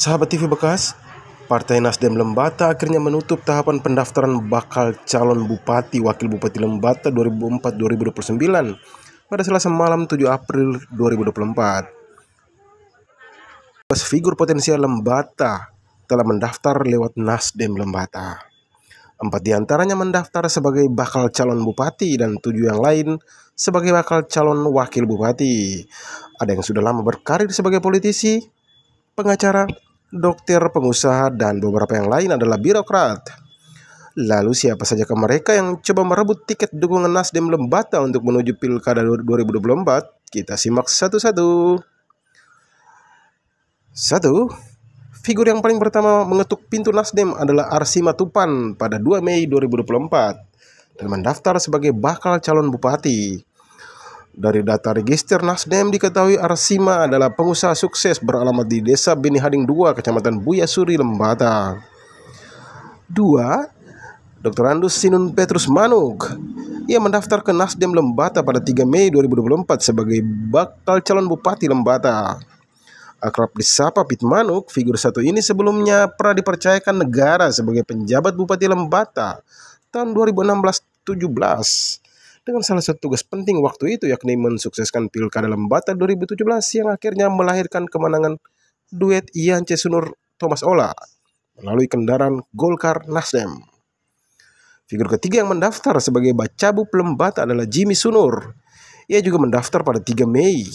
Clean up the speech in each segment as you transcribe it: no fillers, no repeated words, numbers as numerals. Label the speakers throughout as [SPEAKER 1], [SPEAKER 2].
[SPEAKER 1] Sahabat TV bekas, Partai Nasdem Lembata akhirnya menutup tahapan pendaftaran bakal calon bupati wakil bupati Lembata 2004-2029 pada Selasa malam 7 April 2024. Figur potensial Lembata telah mendaftar lewat Nasdem Lembata. 4 diantaranya mendaftar sebagai bakal calon bupati dan 7 yang lain sebagai bakal calon wakil bupati. Ada yang sudah lama berkarir sebagai politisi, pengacara, dokter, pengusaha, dan beberapa yang lain adalah birokrat. Lalu siapa saja mereka yang coba merebut tiket dukungan Nasdem Lembata untuk menuju Pilkada 2024? Kita simak satu-satu. 1. Figur yang paling pertama mengetuk pintu Nasdem adalah Arsy Matupan pada 2 Mei 2024 dan mendaftar sebagai bakal calon bupati. Dari data register Nasdem diketahui Arsima adalah pengusaha sukses beralamat di Desa Benihading 2, Kecamatan Buyasuri, Lembata. 2. Dr. Andus Sinun Petrus Manuk. Ia mendaftar ke Nasdem Lembata pada 3 Mei 2024 sebagai bakal calon bupati Lembata. Akrab disapa Pit Manuk, figur satu ini sebelumnya pernah dipercayakan negara sebagai penjabat bupati Lembata tahun 2016-17. Dengan salah satu tugas penting waktu itu yakni mensukseskan Pilkada Lembata 2017 yang akhirnya melahirkan kemenangan duet Iance Sunur Thomas Ola melalui kendaraan Golkar Nasdem. Figur ketiga yang mendaftar sebagai Bacabub Lembata adalah Jimmy Sunur. Ia juga mendaftar pada 3 Mei.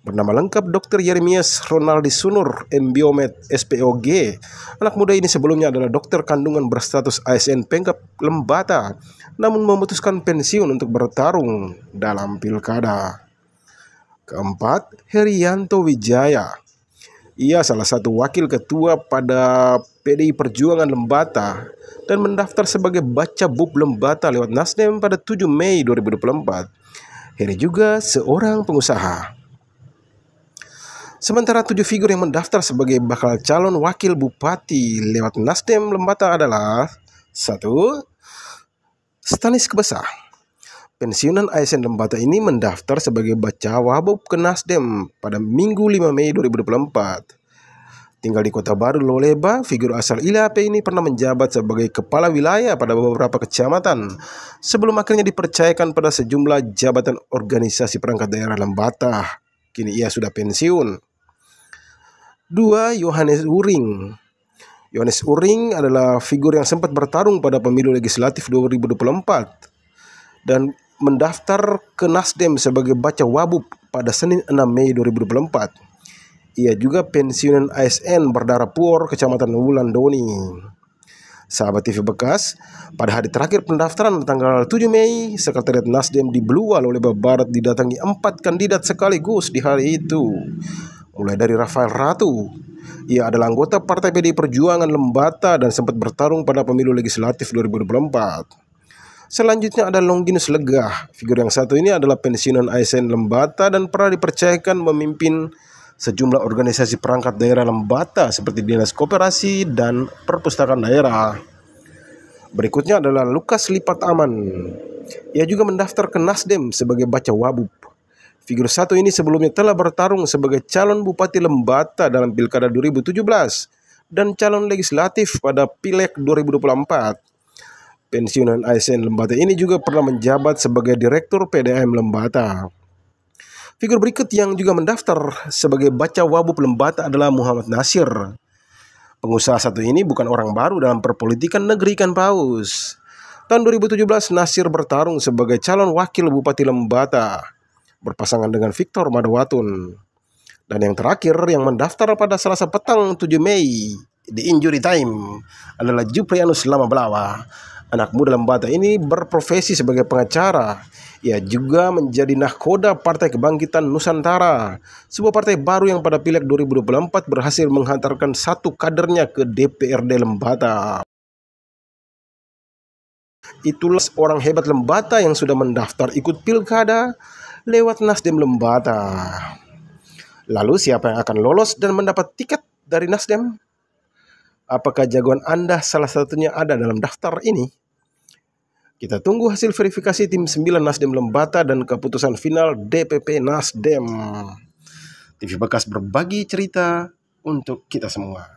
[SPEAKER 1] Bernama lengkap Dr. Yeremias Ronaldi Sunur, MBiomed SPOG. Anak muda ini sebelumnya adalah dokter kandungan berstatus ASN Pemkab Lembata, namun memutuskan pensiun untuk bertarung dalam pilkada. 4. Herianto Wijaya. Ia salah satu wakil ketua pada PDI Perjuangan Lembata dan mendaftar sebagai Bacabub Lembata lewat Nasdem pada 7 Mei 2024. Heri juga seorang pengusaha. Sementara 7 figur yang mendaftar sebagai bakal calon wakil bupati lewat Nasdem Lembata adalah 1. Stanis Kebesa. Pensiunan ASN Lembata ini mendaftar sebagai Bacawabub ke Nasdem pada Minggu 5 Mei 2024. Tinggal di Kota Baru Loleba, figur asal Ilape ini pernah menjabat sebagai kepala wilayah pada beberapa kecamatan sebelum akhirnya dipercayakan pada sejumlah jabatan organisasi perangkat daerah Lembata. Kini ia sudah pensiun. 2. Yohanes Uring. Yohanes Uring adalah figur yang sempat bertarung pada pemilu legislatif 2024 dan mendaftar ke Nasdem sebagai Bacawabub pada Senin 6 Mei 2024. Ia juga pensiunan ASN Berdarah Puor, Kecamatan Wulandoni. Sahabat TV bekas, pada hari terakhir pendaftaran tanggal 7 Mei, Sekretariat Nasdem di Blua Loleba Barat didatangi 4 kandidat sekaligus di hari itu. Mulai dari Rafael Ratu, ia adalah anggota Partai PDI Perjuangan Lembata dan sempat bertarung pada pemilu legislatif 2024. Selanjutnya ada Longinus Legah. Figur yang satu ini adalah pensiunan ASN Lembata dan pernah dipercayakan memimpin sejumlah organisasi perangkat daerah Lembata seperti Dinas Koperasi dan Perpustakaan Daerah. Berikutnya adalah Lukas Lipat Aman. Ia juga mendaftar ke Nasdem sebagai Bacawabub. Figur satu ini sebelumnya telah bertarung sebagai calon bupati Lembata dalam Pilkada 2017 dan calon legislatif pada Pileg 2024. Pensiunan ASN Lembata ini juga pernah menjabat sebagai Direktur PDAM Lembata. Figur berikut yang juga mendaftar sebagai Bacawabub Lembata adalah Muhammad Nasir. Pengusaha satu ini bukan orang baru dalam perpolitikan negeri Ikan Paus. Tahun 2017 Nasir bertarung sebagai calon wakil bupati Lembata berpasangan dengan Victor Madawatun. Dan yang terakhir yang mendaftar pada Selasa petang 7 Mei di injury time adalah Juprianus Lama Belawa. Anak muda Lembata ini berprofesi sebagai pengacara. Ia juga menjadi nahkoda Partai Kebangkitan Nusantara, sebuah partai baru yang pada Pileg 2024 berhasil menghantarkan satu kadernya ke DPRD Lembata. Itulah orang hebat Lembata yang sudah mendaftar ikut pilkada lewat Nasdem Lembata. Lalu siapa yang akan lolos dan mendapat tiket dari Nasdem? Apakah jagoan Anda salah satunya ada dalam daftar ini? Kita tunggu hasil verifikasi tim 9 Nasdem Lembata dan keputusan final DPP Nasdem. TV bekas berbagi cerita, untuk kita semua.